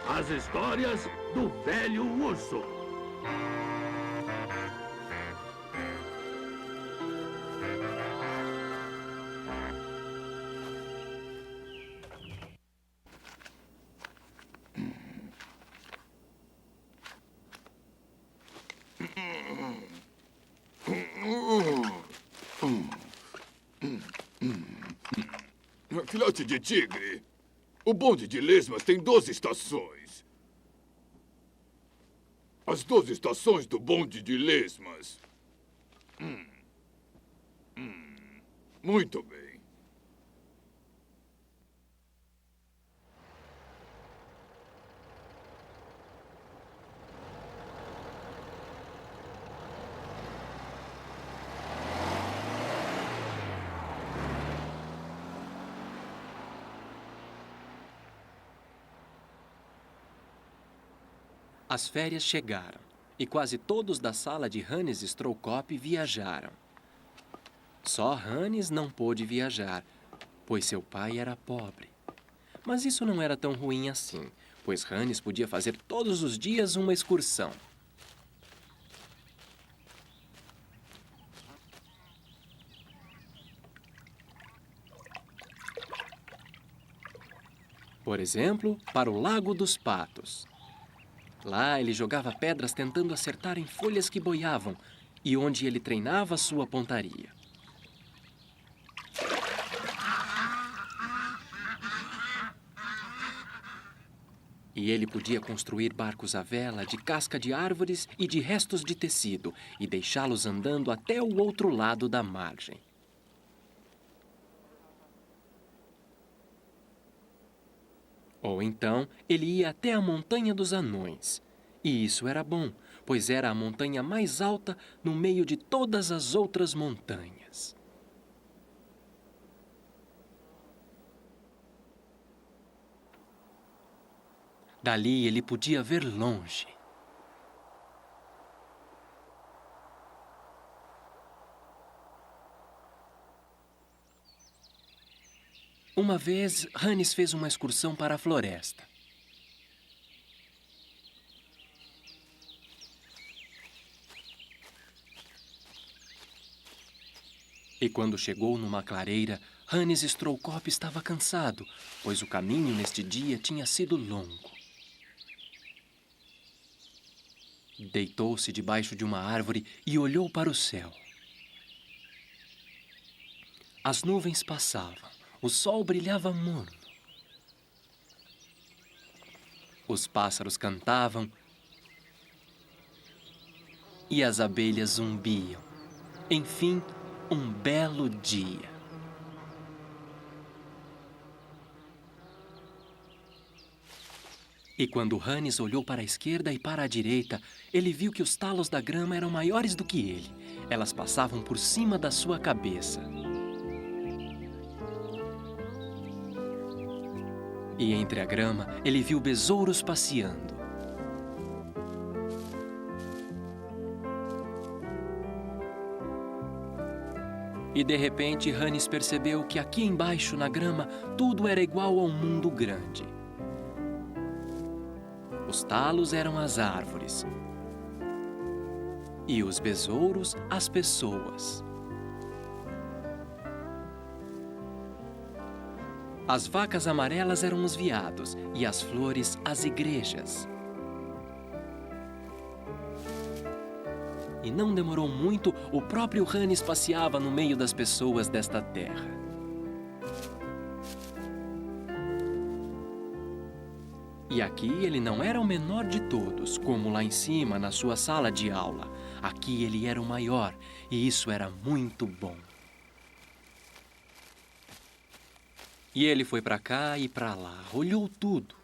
As histórias do velho urso. Filhote de tigre, o bonde de lesmas tem 12 estações. As 12 estações do bonde de lesmas. Muito bem. As férias chegaram, e quase todos da sala de Hannes Stroukop viajaram. Só Hannes não pôde viajar, pois seu pai era pobre. Mas isso não era tão ruim assim, pois Hannes podia fazer todos os dias uma excursão. Por exemplo, para o Lago dos Patos. Lá ele jogava pedras tentando acertar em folhas que boiavam e onde ele treinava sua pontaria. E ele podia construir barcos à vela de casca de árvores e de restos de tecido e deixá-los andando até o outro lado da margem. Ou então, ele ia até a Montanha dos Anões. E isso era bom, pois era a montanha mais alta no meio de todas as outras montanhas. Dali ele podia ver longe. Uma vez, Hannes fez uma excursão para a floresta. E quando chegou numa clareira, Hannes Stroukop estava cansado, pois o caminho neste dia tinha sido longo. Deitou-se debaixo de uma árvore e olhou para o céu. As nuvens passavam, o sol brilhava morno. Os pássaros cantavam e as abelhas zumbiam. Enfim, um belo dia. E quando Hannes olhou para a esquerda e para a direita, ele viu que os talos da grama eram maiores do que ele. Elas passavam por cima da sua cabeça. E entre a grama, ele viu besouros passeando. E de repente, Hannes percebeu que aqui embaixo, na grama, tudo era igual ao mundo grande. Os talos eram as árvores. E os besouros, as pessoas. As vacas amarelas eram os veados e as flores, as igrejas. E não demorou muito, o próprio Hannes passeava no meio das pessoas desta terra. E aqui ele não era o menor de todos, como lá em cima, na sua sala de aula. Aqui ele era o maior, e isso era muito bom. E ele foi para cá e para lá, olhou tudo.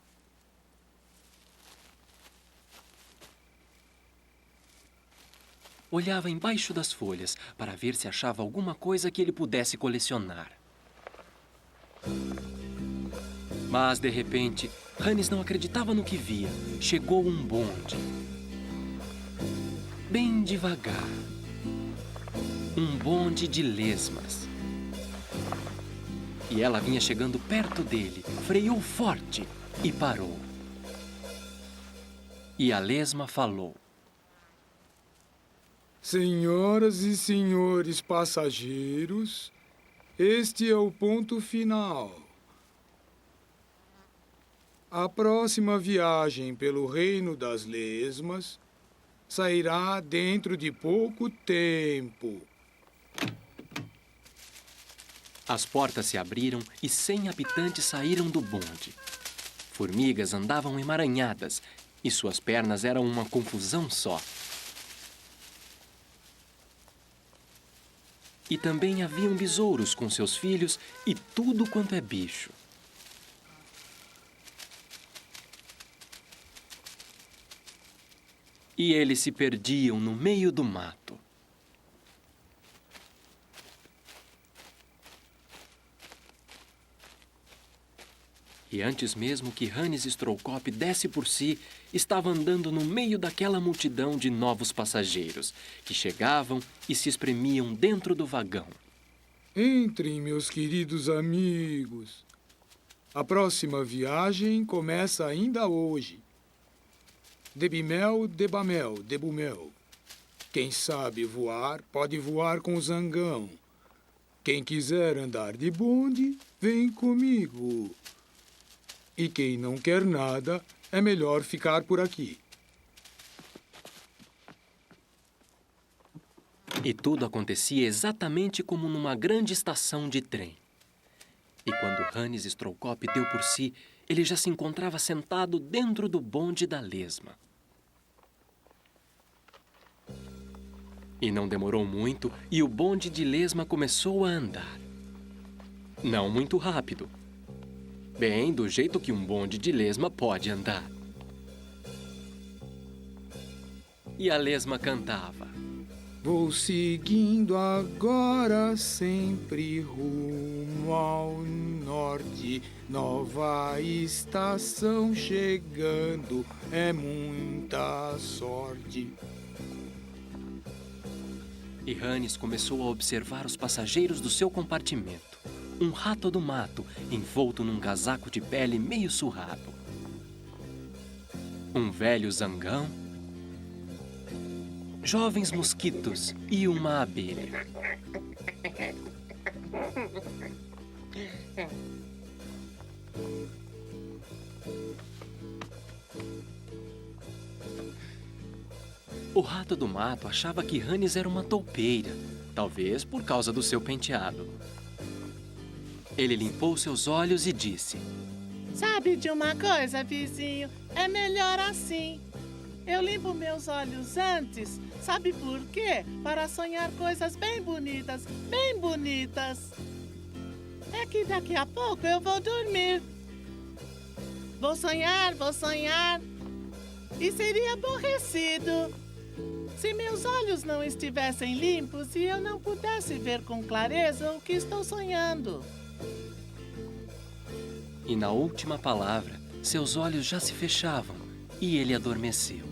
Olhava embaixo das folhas para ver se achava alguma coisa que ele pudesse colecionar. Mas, de repente, Hannes não acreditava no que via. Chegou um bonde. Bem devagar. um bonde de lesmas. E ela vinha chegando perto dele, freou forte e parou. E a lesma falou: Senhoras e senhores passageiros, este é o ponto final. A próxima viagem pelo Reino das Lesmas sairá dentro de pouco tempo. As portas se abriram e 100 habitantes saíram do bonde. Formigas andavam emaranhadas e suas pernas eram uma confusão só. E também haviam besouros com seus filhos e tudo quanto é bicho. E eles se perdiam no meio do mato. E antes mesmo que Hannes Stroukop desse por si, estava andando no meio daquela multidão de novos passageiros, que chegavam e se espremiam dentro do vagão. Entrem, meus queridos amigos. A próxima viagem começa ainda hoje. Debimel, Debamel, Debumel. Quem sabe voar, pode voar com o zangão. Quem quiser andar de bonde, vem comigo. E quem não quer nada, é melhor ficar por aqui. E tudo acontecia exatamente como numa grande estação de trem. E quando Hannes Stroukop deu por si, ele já se encontrava sentado dentro do bonde da lesma. E não demorou muito e o bonde de lesma começou a andar. Não muito rápido. Bem do jeito que um bonde de lesma pode andar. E a lesma cantava: Vou seguindo agora sempre rumo ao norte. Nova estação chegando, é muita sorte. E Hannes começou a observar os passageiros do seu compartimento. Um rato do mato, envolto num casaco de pele meio surrado. Um velho zangão. Jovens mosquitos e uma abelha. O rato do mato achava que Hannes era uma toupeira, talvez por causa do seu penteado. Ele limpou seus olhos e disse: Sabe de uma coisa, vizinho? É melhor assim. Eu limpo meus olhos antes. Sabe por quê? Para sonhar coisas bem bonitas, bem bonitas. É que daqui a pouco eu vou dormir. Vou sonhar, vou sonhar. E seria aborrecido se meus olhos não estivessem limpos e eu não pudesse ver com clareza o que estou sonhando. E na última palavra, seus olhos já se fechavam e ele adormeceu.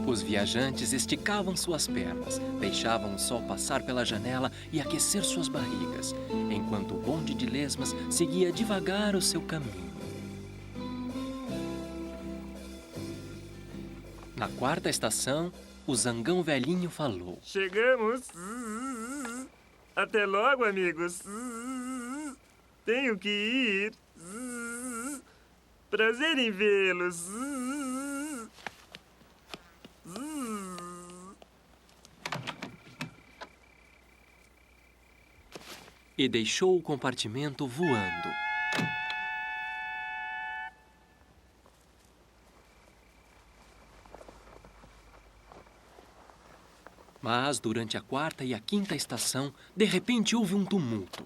Os viajantes esticavam suas pernas, deixavam o sol passar pela janela e aquecer suas barrigas, enquanto o bonde de lesmas seguia devagar o seu caminho. Na quarta estação, o zangão velhinho falou: Chegamos. Até logo, amigos. Tenho que ir. Prazer em vê-los. E deixou o compartimento voando. Mas, durante a quarta e a quinta estação, de repente houve um tumulto.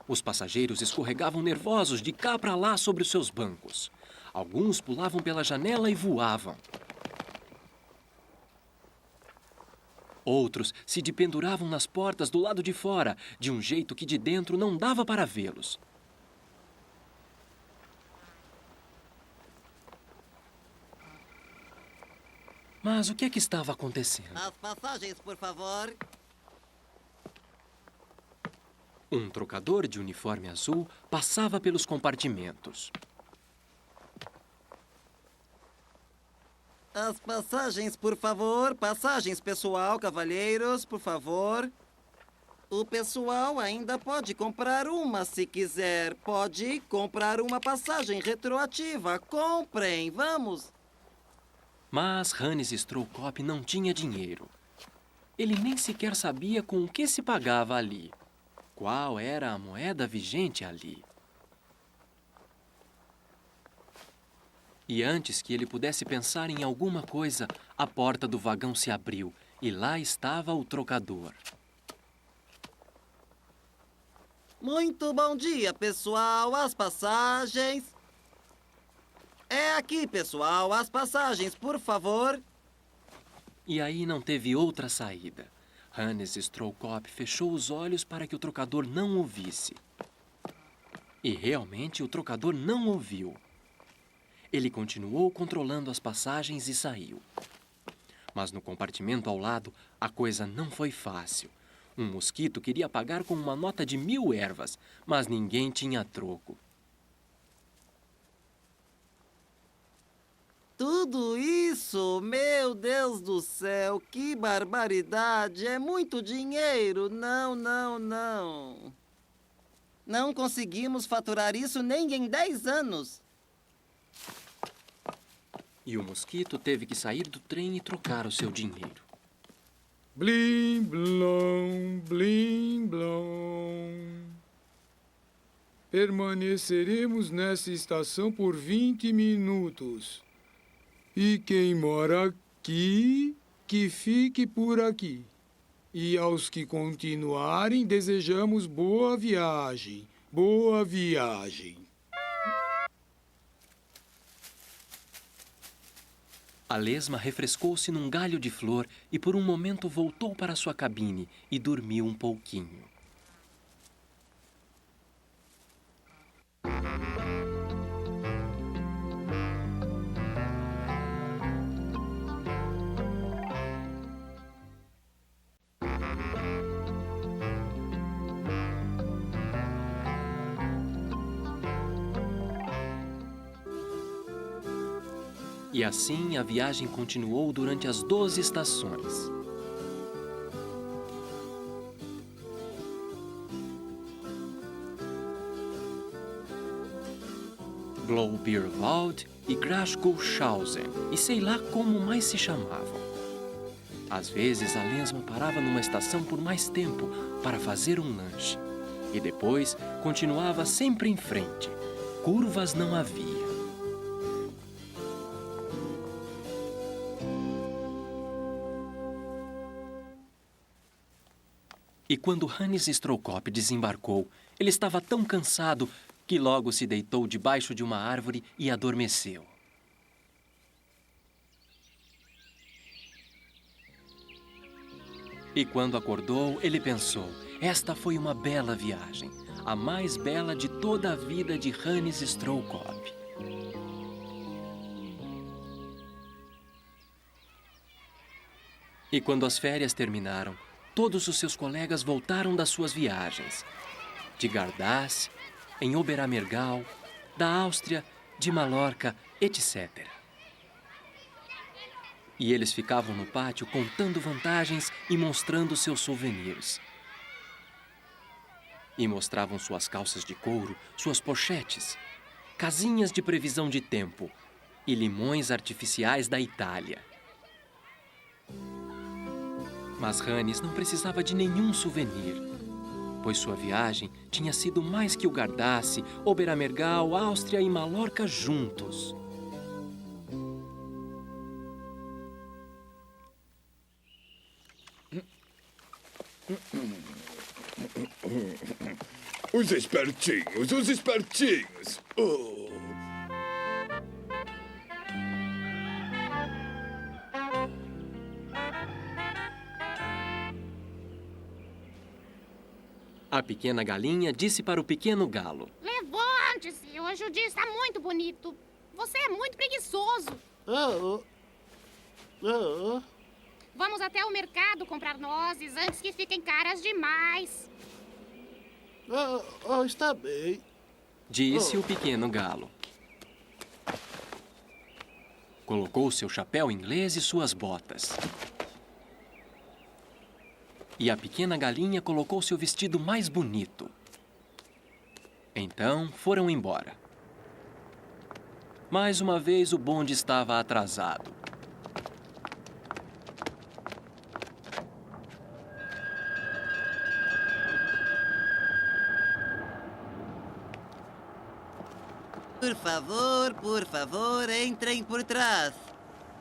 Os passageiros escorregavam nervosos de cá para lá sobre os seus bancos. Alguns pulavam pela janela e voavam. Outros se dependuravam nas portas do lado de fora, de um jeito que de dentro não dava para vê-los. Mas o que é que estava acontecendo? As passagens, por favor. Um trocador de uniforme azul passava pelos compartimentos. As passagens, por favor. Passagens, pessoal, cavalheiros, por favor. O pessoal ainda pode comprar uma se quiser. Pode comprar uma passagem retroativa. Comprem, vamos. Mas Hannes Stroukop não tinha dinheiro. Ele nem sequer sabia com o que se pagava ali. Qual era a moeda vigente ali? E antes que ele pudesse pensar em alguma coisa, a porta do vagão se abriu e lá estava o trocador. Muito bom dia, pessoal. As passagens. É aqui, pessoal. As passagens, por favor. E aí não teve outra saída. Hannes Stroukop fechou os olhos para que o trocador não ouvisse. E realmente o trocador não ouviu. Ele continuou controlando as passagens e saiu. Mas no compartimento ao lado, a coisa não foi fácil. Um mosquito queria pagar com uma nota de 1000 ervas, mas ninguém tinha troco. Tudo isso? Meu Deus do céu, que barbaridade! É muito dinheiro! Não, não, não. Não conseguimos faturar isso nem em 10 anos. E o mosquito teve que sair do trem e trocar o seu dinheiro. Blim, blom, blim, blom. Permaneceremos nessa estação por 20 minutos. E quem mora aqui, que fique por aqui. E aos que continuarem, desejamos boa viagem. Boa viagem. A lesma refrescou-se num galho de flor e por um momento voltou para sua cabine e dormiu um pouquinho. E assim a viagem continuou durante as 12 estações. Glaubierwald e Graskullshausen, e sei lá como mais se chamavam. Às vezes a lesma parava numa estação por mais tempo para fazer um lanche. E depois continuava sempre em frente. Curvas não havia. E quando Hannes Stroukop desembarcou, ele estava tão cansado que logo se deitou debaixo de uma árvore e adormeceu. E quando acordou, ele pensou: esta foi uma bela viagem, a mais bela de toda a vida de Hannes Stroukop. E quando as férias terminaram, todos os seus colegas voltaram das suas viagens. De Gardasee, em Oberammergau, da Áustria, de Malorca, etc. E eles ficavam no pátio contando vantagens e mostrando seus souvenirs. E mostravam suas calças de couro, suas pochetes, casinhas de previsão de tempo e limões artificiais da Itália. Mas Hannes não precisava de nenhum souvenir, pois sua viagem tinha sido mais que o Gardasee, Oberammergau, Áustria e Malorca juntos. Os espertinhos, os espertinhos. Oh. A pequena galinha disse para o pequeno galo: Levante-se, hoje o dia está muito bonito. Você é muito preguiçoso. Ah, Vamos até o mercado comprar nozes antes que fiquem caras demais. está bem. Disse o pequeno galo. Colocou seu chapéu inglês e suas botas. E a pequena galinha colocou seu vestido mais bonito. Então foram embora. Mais uma vez o bonde estava atrasado. Por favor, entrem por trás.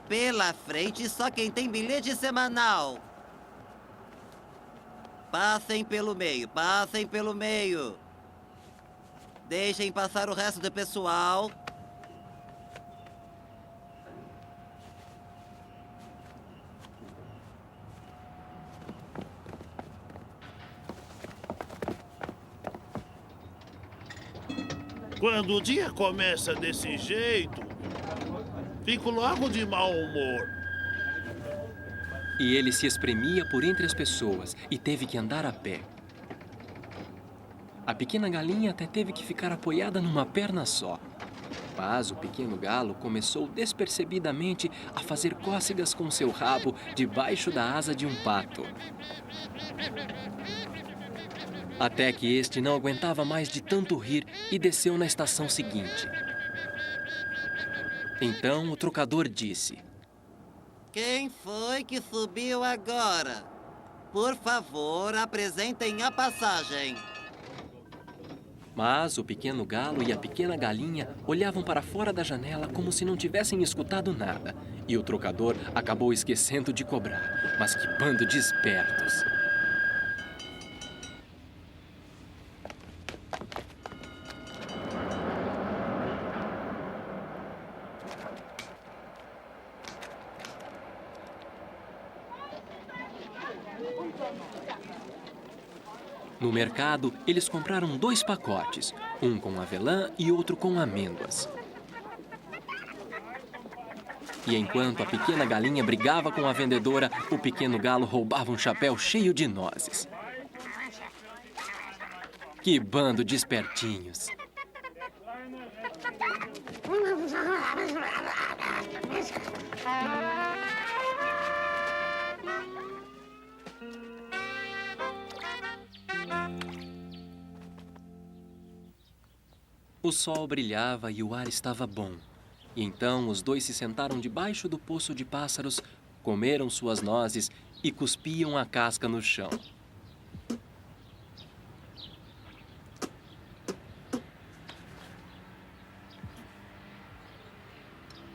Pela frente, só quem tem bilhete semanal. Passem pelo meio. Deixem passar o resto do pessoal. Quando o dia começa desse jeito, fico logo de mau humor. E ele se espremia por entre as pessoas e teve que andar a pé. A pequena galinha até teve que ficar apoiada numa perna só. Mas o pequeno galo começou despercebidamente a fazer cócegas com seu rabo debaixo da asa de um pato. Até que este não aguentava mais de tanto rir e desceu na estação seguinte. Então o trocador disse: Quem foi que subiu agora? Por favor, apresentem a passagem. Mas o pequeno galo e a pequena galinha olhavam para fora da janela como se não tivessem escutado nada. E o trocador acabou esquecendo de cobrar. Mas que bando de espertos! No mercado, eles compraram 2 pacotes, um com avelã e outro com amêndoas. E enquanto a pequena galinha brigava com a vendedora, o pequeno galo roubava um chapéu cheio de nozes. Que bando de espertinhos! O sol brilhava e o ar estava bom. E então os dois se sentaram debaixo do poço de pássaros, comeram suas nozes e cuspiam a casca no chão.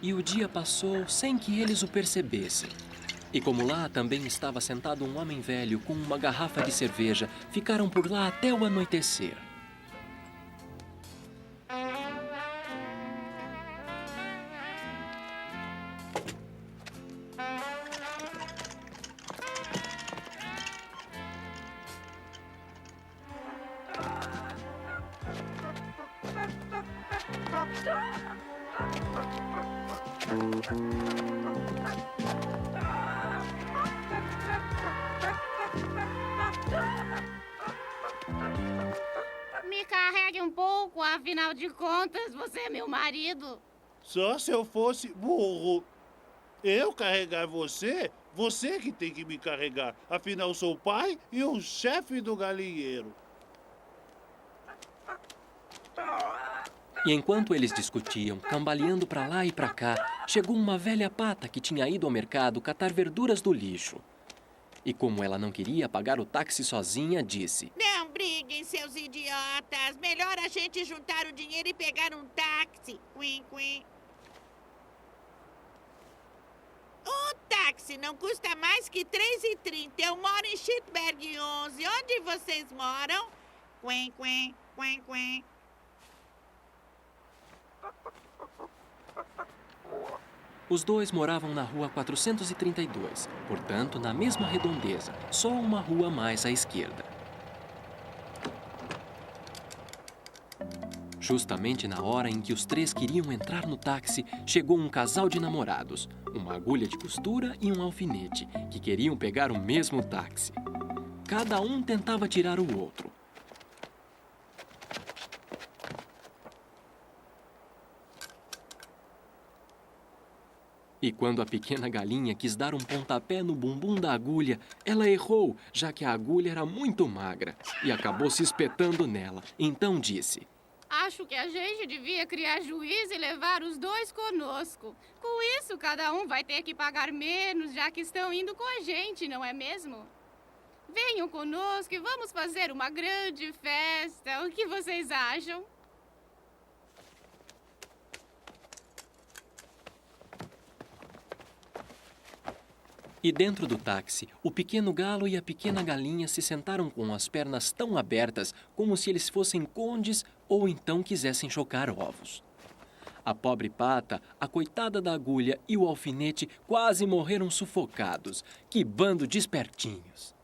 E o dia passou sem que eles o percebessem. E como lá também estava sentado um homem velho com uma garrafa de cerveja, ficaram por lá até o anoitecer. Me carregue um pouco, afinal de contas, você é meu marido. Só se eu fosse burro. Eu carregar você? Você que tem que me carregar. Afinal, sou o pai e o chefe do galinheiro. E enquanto eles discutiam, cambaleando para lá e para cá, chegou uma velha pata que tinha ido ao mercado catar verduras do lixo. E como ela não queria pagar o táxi sozinha, disse: Não briguem, seus idiotas. Melhor a gente juntar o dinheiro e pegar um táxi. Quim, quim. Um táxi não custa mais que R$3,30. Eu moro em Schittberg 11. Onde vocês moram? Quim, quim, quim, quim. Os dois moravam na rua 432, portanto, na mesma redondeza, só uma rua mais à esquerda. Justamente na hora em que os três queriam entrar no táxi, chegou um casal de namorados, uma agulha de costura e um alfinete, que queriam pegar o mesmo táxi. Cada um tentava tirar o outro. E quando a pequena galinha quis dar um pontapé no bumbum da agulha, ela errou, já que a agulha era muito magra, e acabou se espetando nela. Então disse: Acho que a gente devia criar juízo e levar os dois conosco. Com isso, cada um vai ter que pagar menos, já que estão indo com a gente, não é mesmo? Venham conosco e vamos fazer uma grande festa. O que vocês acham? E dentro do táxi, o pequeno galo e a pequena galinha se sentaram com as pernas tão abertas como se eles fossem condes ou então quisessem chocar ovos. A pobre pata, a coitada da agulha e o alfinete quase morreram sufocados. Que bando de espertinhos!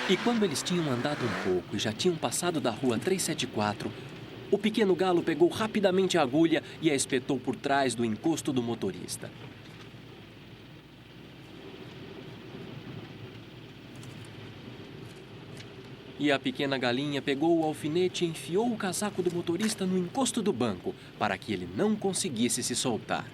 E quando eles tinham andado um pouco e já tinham passado da rua 374, o pequeno galo pegou rapidamente a agulha e a espetou por trás do encosto do motorista. E a pequena galinha pegou o alfinete e enfiou o casaco do motorista no encosto do banco, para que ele não conseguisse se soltar.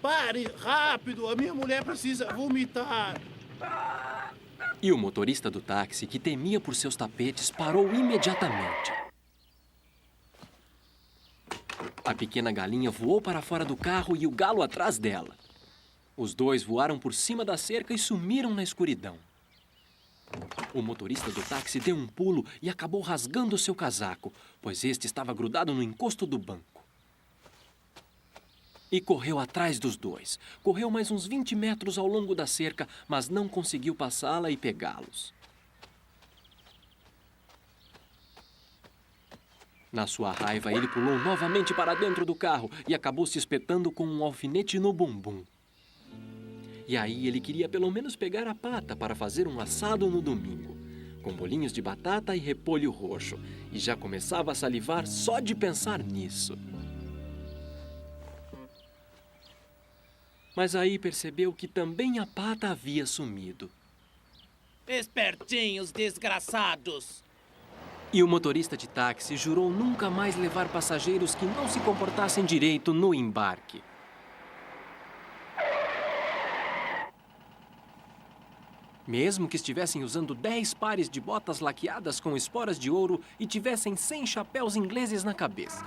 Pare, rápido! A minha mulher precisa vomitar. E o motorista do táxi, que temia por seus tapetes, parou imediatamente. A pequena galinha voou para fora do carro e o galo atrás dela. Os dois voaram por cima da cerca e sumiram na escuridão. O motorista do táxi deu um pulo e acabou rasgando seu casaco, pois este estava grudado no encosto do banco. E correu atrás dos dois. Correu mais uns 20 metros ao longo da cerca, mas não conseguiu passá-la e pegá-los. Na sua raiva, ele pulou novamente para dentro do carro e acabou se espetando com um alfinete no bumbum. E aí ele queria pelo menos pegar a pata para fazer um assado no domingo, com bolinhos de batata e repolho roxo, e já começava a salivar só de pensar nisso. Mas aí percebeu que também a pata havia sumido. Espertinhos desgraçados! E o motorista de táxi jurou nunca mais levar passageiros que não se comportassem direito no embarque. Mesmo que estivessem usando 10 pares de botas laqueadas com esporas de ouro e tivessem 100 chapéus ingleses na cabeça.